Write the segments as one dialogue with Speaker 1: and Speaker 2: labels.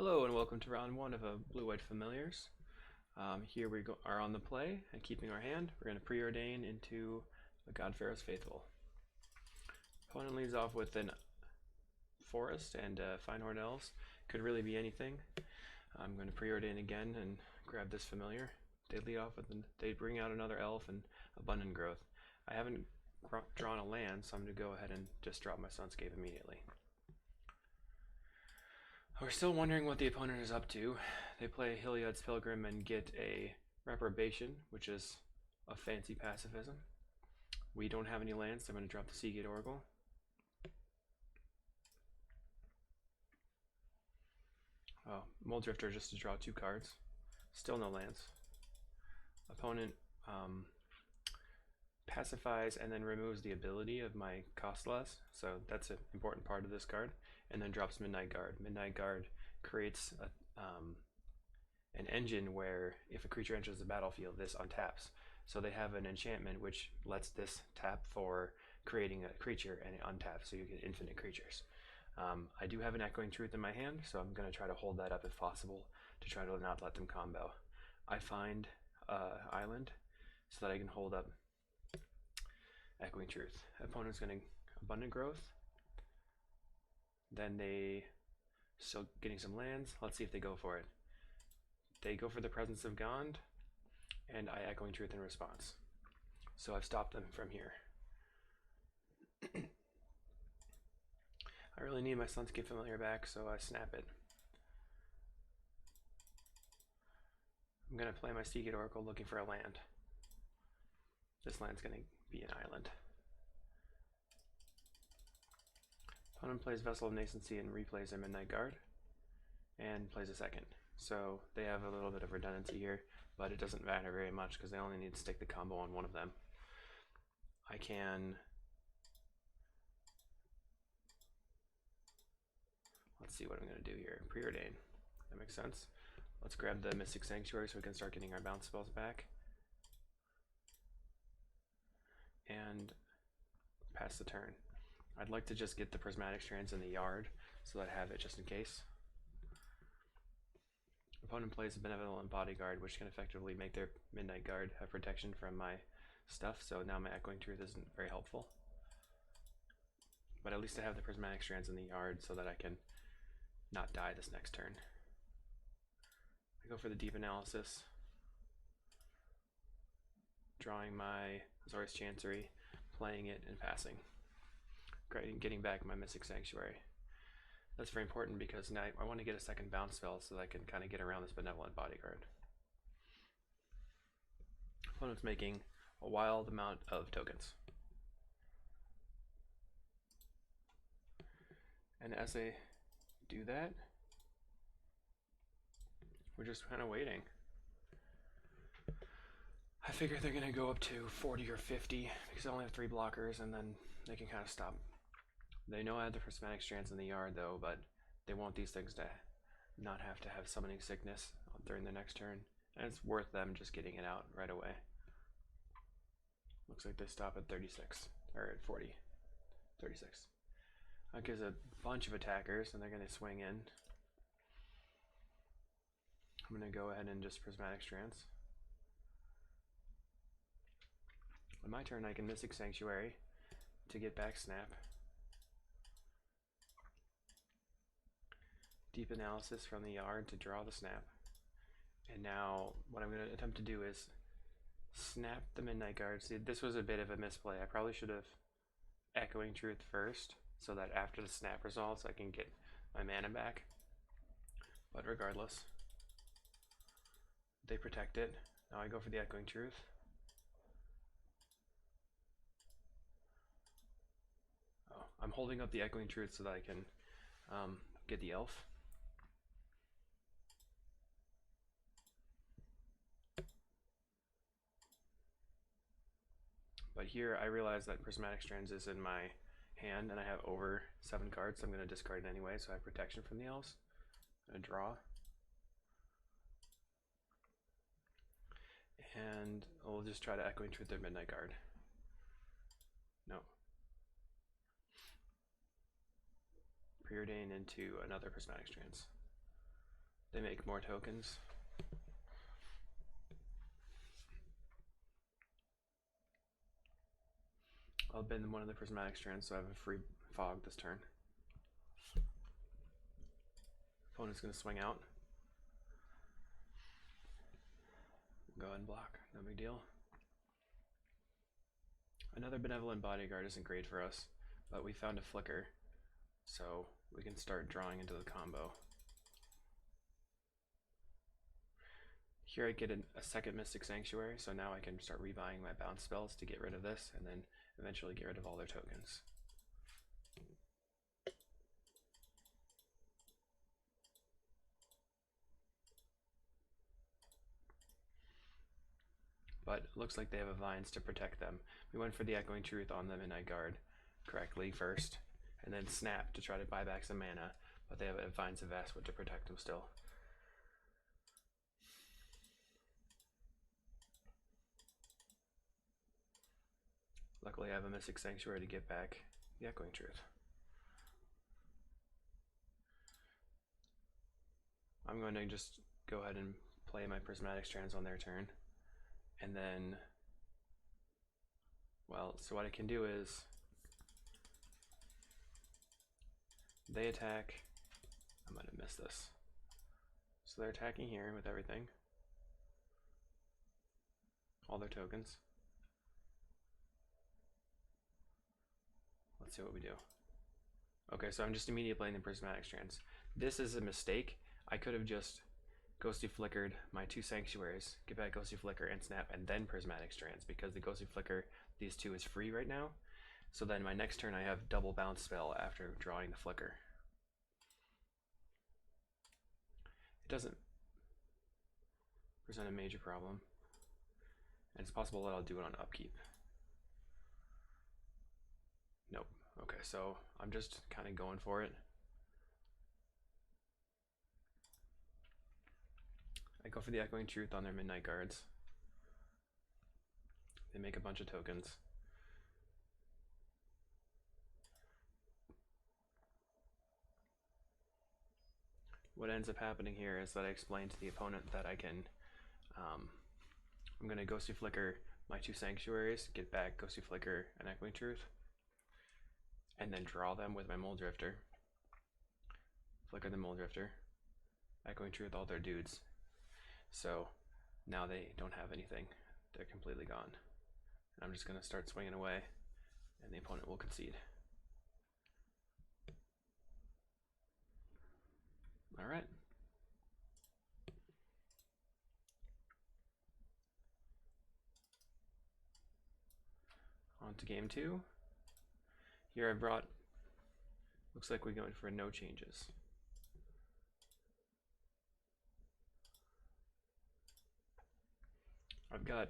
Speaker 1: Hello and welcome to round one of Blue-White Familiars. Here are on the play and keeping our hand. We're going to preordain into a God Pharaoh's Faithful. Opponent leads off with an Forest and Fine-Horned Elves. Could really be anything. I'm going to preordain again and grab this familiar. They lead off with they bring out another elf and Abundant Growth. I haven't drawn a land, so I'm going to go ahead and just drop my Sunscape immediately. We're still wondering what the opponent is up to. They play Heliod's Pilgrim and get a Reprobation, which is a fancy pacifism. We don't have any lands, so I'm going to drop the Seagate Oracle. Oh, Muldrifter just to draw 2 cards. Still no lands. Opponent pacifies and then removes the ability of my Costless, so that's an important part of this card, and then drops Midnight Guard. Midnight Guard creates an engine where if a creature enters the battlefield, this untaps. So they have an enchantment which lets this tap for creating a creature and it untaps, so you get infinite creatures. I do have an Echoing Truth in my hand, so I'm going to try to hold that up if possible to try to not let them combo. I find Island so that I can hold up Echoing Truth. Opponent's going to Abundant Growth. Then they still getting some lands. Let's see if they go for it. They go for the Presence of Gond, and I Echoing Truth in response. So I've stopped them from here. I really need my Sunscape Familiar back, so I snap it. I'm going to play my Seagate Oracle looking for a land. This land's going to be an island. Opponent plays Vessel of Nascency and replays their Midnight Guard and plays a second. So they have a little bit of redundancy here, but it doesn't matter very much because they only need to stick the combo on one of them. I can... Let's see what I'm going to do here. Preordain. That makes sense. Let's grab the Mystic Sanctuary so we can start getting our bounce spells back. And pass the turn. I'd like to just get the Prismatic Strands in the yard so that I have it just in case. Opponent plays a Benevolent Bodyguard, which can effectively make their Midnight Guard have protection from my stuff, so now my Echoing Truth isn't very helpful. But at least I have the Prismatic Strands in the yard so that I can not die this next turn. I go for the Deep Analysis, drawing my Azorius Chancery, playing it, and passing. Getting back my Mystic Sanctuary. That's very important because now I want to get a second bounce spell so that I can kind of get around this Benevolent Bodyguard. Opponent's making a wild amount of tokens. And as they do that, we're just kind of waiting. I figure they're going to go up to 40 or 50 because I only have 3 blockers, and then they can kind of stop. They know I have the Prismatic Strands in the yard though, but they want these things to not have to have Summoning Sickness during the next turn, and it's worth them just getting it out right away. Looks like they stop at 36, or at 40. 36. That gives a bunch of attackers, and they're going to swing in. I'm going to go ahead and just Prismatic Strands. On my turn, I can Mystic Sanctuary to get back Snap. Deep Analysis from the yard to draw the Snap. And now what I'm going to attempt to do is snap the Midnight Guard. See, this was a bit of a misplay. I probably should have Echoing Truth first so that after the snap resolves I can get my mana back. But regardless, they protect it. Now I go for the Echoing Truth. Oh, I'm holding up the Echoing Truth so that I can get the elf. But here I realize that Prismatic Strands is in my hand and I have over 7 cards, so I'm going to discard it anyway, so I have protection from the elves. I'm going to draw. And we'll just try to Echoing Truth their Midnight Guard. No. Preordain into another Prismatic Strands. they make more tokens. I'll bend one of the prismatic strands so I have a free fog this turn. Opponent's going to swing out. Go ahead and block, no big deal. Another benevolent bodyguard isn't great for us, but we found a flicker, so we can start drawing into the combo. Here I get a second Mystic Sanctuary, so now I can start rebuying my bounce spells to get rid of this, and then eventually get rid of all their tokens. But it looks like they have a Vines to protect them. We went for the Echoing Truth on the Midnight Guard correctly first, and then Snap to try to buy back some mana, but they have a Vines of Vastwood to protect them still. Luckily I have a Mystic Sanctuary to get back the Echoing Truth. I'm going to just go ahead and play my Prismatic Strands on their turn. And then, well, so what I can do is, they attack, I might have missed this. So they're attacking here with everything. All their tokens. Let's see what we do. Okay, so I'm just immediately playing the Prismatic Strands. This is a mistake. I could have just Ghostly Flickered my 2 Sanctuaries, get back Ghostly Flicker and Snap, and then Prismatic Strands, because the Ghostly Flicker, these 2 is free right now. So then my next turn I have double bounce spell after drawing the Flicker. It doesn't present a major problem, and it's possible that I'll do it on upkeep. Nope. Okay, so I'm just kind of going for it. I go for the Echoing Truth on their Midnight Guards. They make a bunch of tokens. What ends up happening here is that I explain to the opponent that I can, I'm going to Ghostly Flicker my 2 Sanctuaries, get back Ghostly Flicker and Echoing Truth, and then draw them with my Mold Drifter. Flicker the Mold Drifter, Echoing Truth all their dudes. So now they don't have anything. They're completely gone. And I'm just going to start swinging away, and the opponent will concede. All right. On to game 2. Here I brought, looks like we're going for no changes. I've got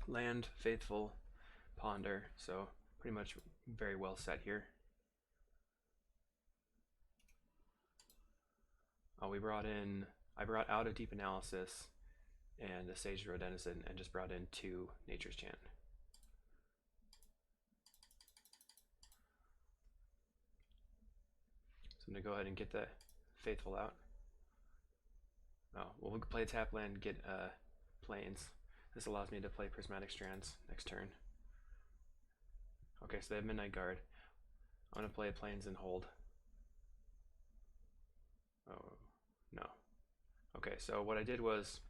Speaker 1: Land, Faithful, Ponder, so pretty much very well set here. Oh, I brought out a Deep Analysis and a Sage Road Denizen, and just brought in 2 Nature's Chant. So I'm going to go ahead and get the Faithful out. Oh, well, we'll play a tap land, get Plains. This allows me to play Prismatic Strands next turn. Okay, so they have Midnight Guard. I'm going to play Plains and hold. Oh, no. Okay, so what I did was,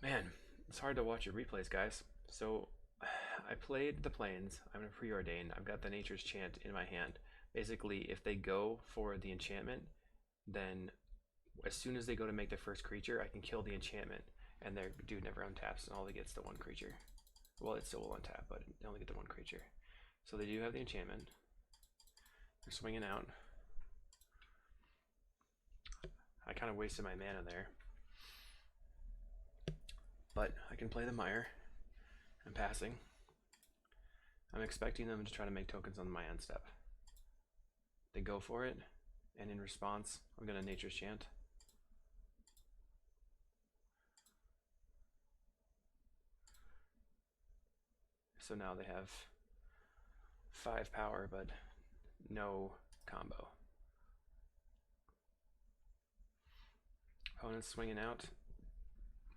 Speaker 1: man, it's hard to watch your replays, guys. So I played the Plains. I'm going to preordain. I've got the Nature's Chant in my hand. Basically, if they go for the enchantment, then as soon as they go to make their first creature, I can kill the enchantment, and their dude never untaps, and all they get is the 1 creature. Well, it still will untap, but they only get the 1 creature. So they do have the enchantment. They're swinging out. I kind of wasted my mana there. But I can play the Mire. I'm passing. I'm expecting them to try to make tokens on my end step. They go for it, and in response, I'm going to Nature's Chant. So now they have 5 power, but no combo. Opponent's swinging out.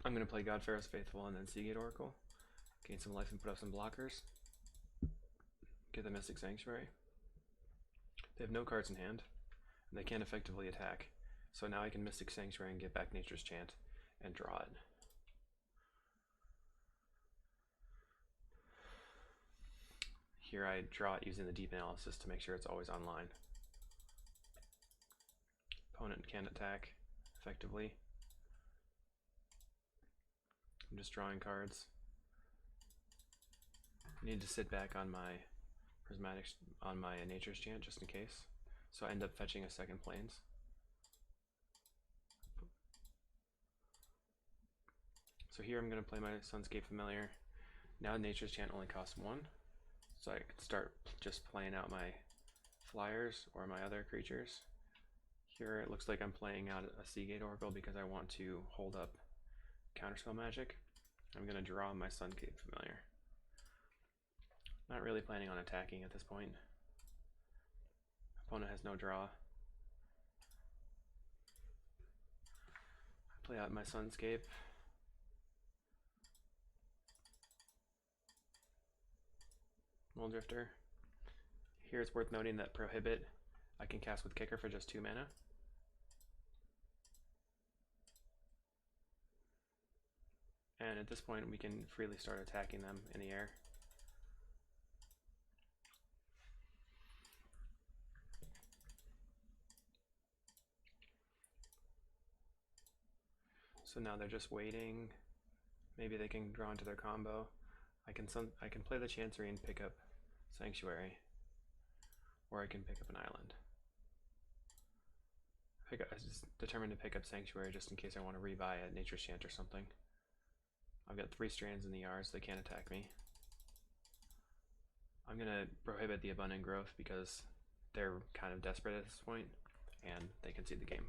Speaker 1: I'm going to play God Pharaoh's Faithful and then Seagate Oracle. Gain some life and put up some blockers. Get the Mystic Sanctuary. They have no cards in hand, and they can't effectively attack. So now I can Mystic Sanctuary and get back Nature's Chant and draw it. Here I draw it using the deep analysis to make sure it's always online. Opponent can't attack effectively. I'm just drawing cards. I need to sit back on my prismatic, on my Nature's Chant just in case. So I end up fetching a second Plains. So here I'm going to play my Sunscape Familiar. Now Nature's Chant only costs 1. So I can start just playing out my flyers or my other creatures. Here it looks like I'm playing out a Seagate Oracle because I want to hold up Counterspell Magic. I'm going to draw my Sunscape Familiar. Not really planning on attacking at this point. Opponent has no draw. I play out my Sunscape. Drifter. Here it's worth noting that Prohibit I can cast with Kicker for just 2 mana. And at this point we can freely start attacking them in the air. So now they're just waiting. Maybe they can draw into their combo. I can play the Chancery and pick up Sanctuary, or I can pick up an island. I just determined to pick up Sanctuary just in case I want to rebuy a Nature's Chant or something. I've got 3 strands in the yard, so they can't attack me. I'm going to prohibit the Abundant Growth because they're kind of desperate at this point, and they can see the game.